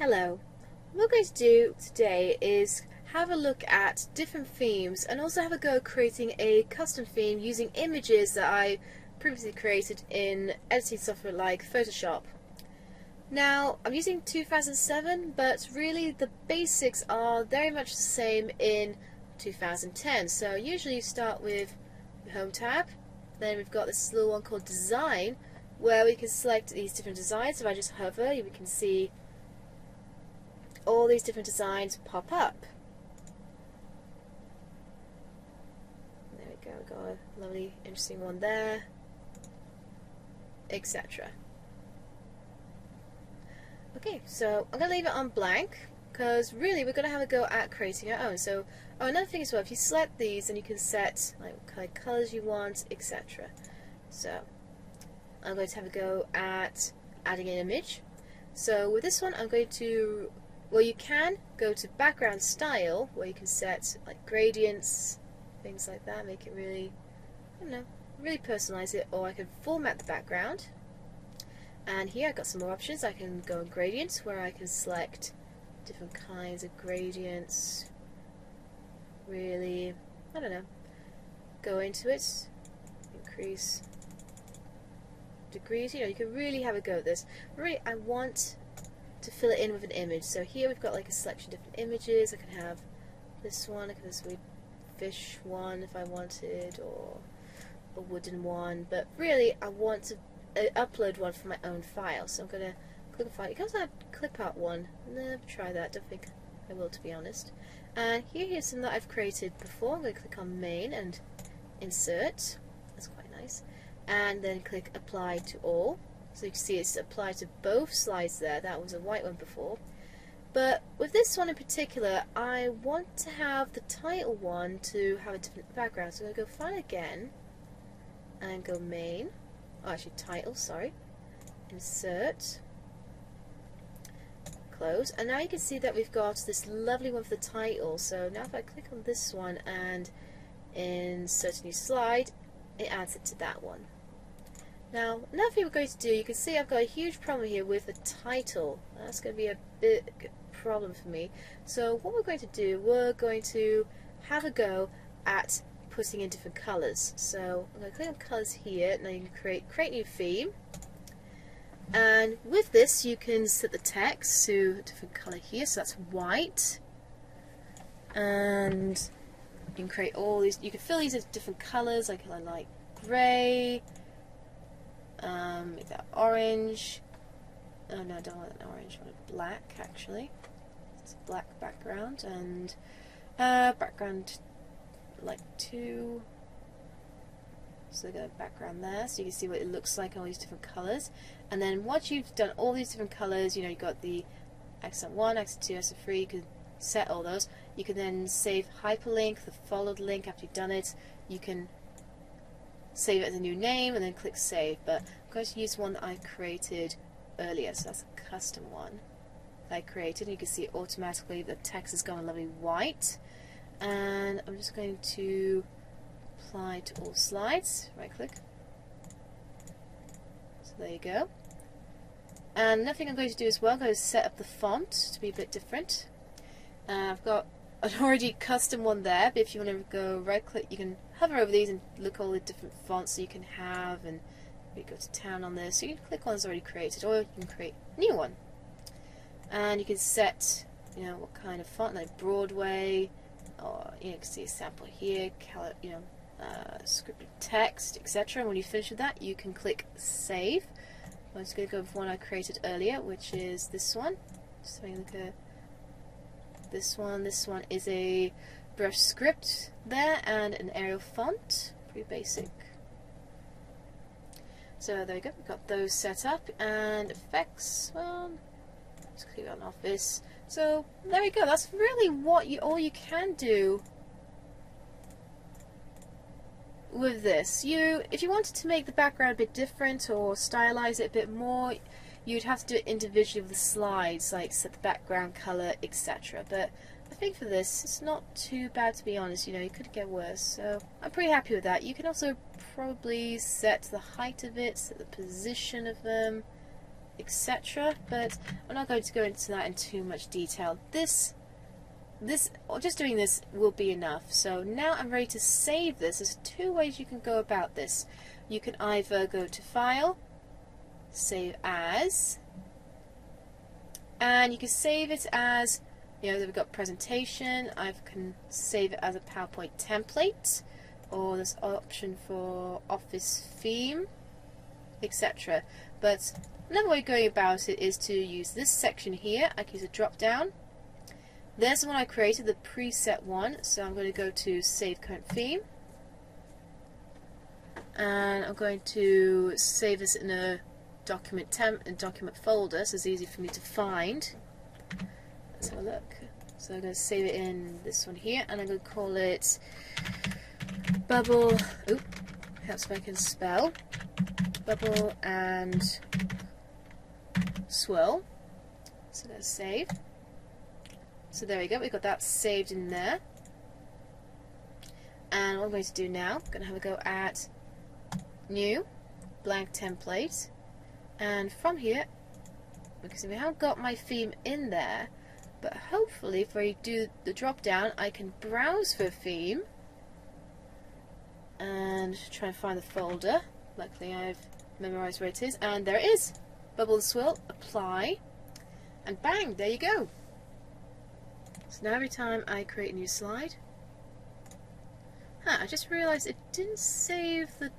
Hello. What we're going to do today is have a look at different themes and also have a go at creating a custom theme using images that I previously created in editing software like Photoshop. Now, I'm using 2007, but really the basics are very much the same in 2010. So usually you start with the Home tab, then we've got this little one called Design, where we can select these different designs. If I just hover, we can see all these different designs pop up. There we go, we've got a lovely interesting one there, etc. Okay, so I'm going to leave it on blank because really we're going to have a go at creating our own. So another thing as well, if you select these, then you can set like what kind of colours you want, etc. So I'm going to have a go at adding an image. So with this one I'm going to, well, you can go to background style where you can set like gradients, things like that, make it really, I don't know, really personalize it, or I can format the background. And here I've got some more options. I can go on gradients where I can select different kinds of gradients, really, I don't know, go into it, increase degrees, you can really have a go at this. Really, I want to fill it in with an image. So here we've got like a selection of different images. I can have this one, I can have this weird fish one if I wanted, or a wooden one, but really I want to upload one from my own file. So I'm going to click on file. You can also have clip out one. Never try that, don't think I will, to be honest. And here's some that I've created before. I'm going to click on main and insert. That's quite nice. And then click apply to all. So you can see it's applied to both slides there. That was a white one before. But with this one in particular, I want to have the title one to have a different background. So I'm going to go file again and go main. Oh, actually title, sorry. Insert. Close. And now you can see that we've got this lovely one for the title. So now if I click on this one and insert a new slide, it adds it to that one. Now, another thing we're going to do, you can see I've got a huge problem here with the title. That's going to be a big problem for me. So what we're going to do, we're going to have a go at putting in different colours. So I'm going to click on colours here. Now you can create new theme. And with this you can set the text to a different colour here. So that's white. And you can create all these, you can fill these with different colours. Like I like grey. Make that orange. Oh no, I don't want an orange, I want a black actually. It's a black background, and background like 2. So go background there, so you can see what it looks like in all these different colours. And then once you've done all these different colours, you've got the accent 1, accent 2, accent 3, you can set all those. You can then save hyperlink, the followed link after you've done it. You can save it as a new name and then click save, but I'm going to use one that I created earlier, so that's a custom one that I created. You can see automatically the text is going lovely white, and I'm just going to apply to all slides, right click, so there you go. And another thing I'm going to do as well, I'm going to set up the font to be a bit different. I've got an already custom one there, but if you want to go right click, you can hover over these and look at all the different fonts that you can have, and maybe go to town on this. So you can click on that's already created, or you can create a new one. And you can set, what kind of font, like Broadway, or you can see a sample here, scripted text, etc. And when you finish with that, you can click save. I'm just going to go with one I created earlier, which is this one. Just having a look at this one. This one is a brush script there and an Arial font, pretty basic. So there we go, we've got those set up. And effects, well, let's click on Office. So there we go, that's really what all you can do with this. If you wanted to make the background a bit different or stylize it a bit more, you'd have to do it individually with the slides, like set the background color, etc. But I think for this, it's not too bad, to be honest. You could get worse, so I'm pretty happy with that. You can also probably set the height of it, set the position of them, etc. But I'm not going to go into that in too much detail. This or just doing this will be enough. So now I'm ready to save this. There's two ways you can go about this. You can either go to File, Save As, and you can save it as, you know, we've got presentation. I can save it as a PowerPoint template, or this option for Office theme, etc. But another way of going about it is to use this section here. I can use a drop down. There's the one I created, the preset one, so I'm going to go to Save Current Theme, and I'm going to save this in a document folder, so it's easy for me to find. Let's have a look. So I'm going to save it in this one here, and I'm going to call it Bubble. Oop, helps if I can spell. Bubble and Swirl. So let's save. So there we go, we've got that saved in there. And what I'm going to do now, I'm going to have a go at New, Blank Template. And from here, because we haven't got my theme in there, but hopefully if I do the drop down, I can browse for a theme and try and find the folder. Luckily I've memorized where it is, and there it is. Bubble and Swirl, apply, and bang, there you go. So now every time I create a new slide, I just realised it didn't save the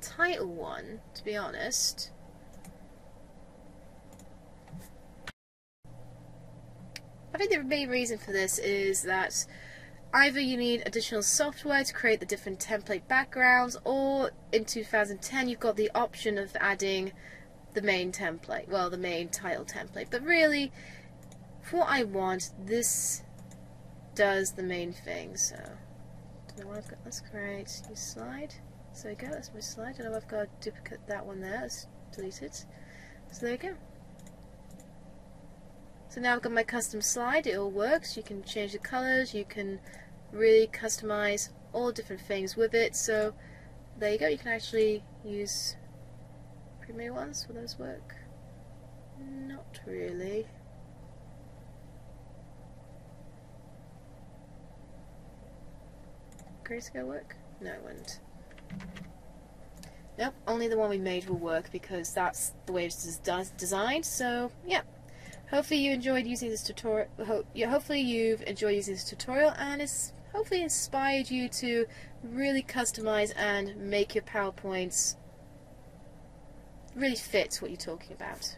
title one, to be honest. I think the main reason for this is that either you need additional software to create the different template backgrounds, or in 2010 you've got the option of adding the main template, well, the main title template. But really, for what I want, this does the main thing. So, don't know what I've got. Let's create a new slide. So there we go, that's my slide. I don't know if I've got to duplicate that one there. Let's delete it. So there we go. So now I've got my custom slide. It all works. You can change the colors. You can really customize all different things with it. So there you go. You can actually use pre-made ones. Will those work? Not really. Grayscale work? No, it wouldn't. Nope, only the one we made will work because that's the way it's designed. So yeah, hopefully you enjoyed using this tutorial. Hopefully you've enjoyed using this tutorial, and it's hopefully inspired you to really customize and make your PowerPoints really fit what you're talking about.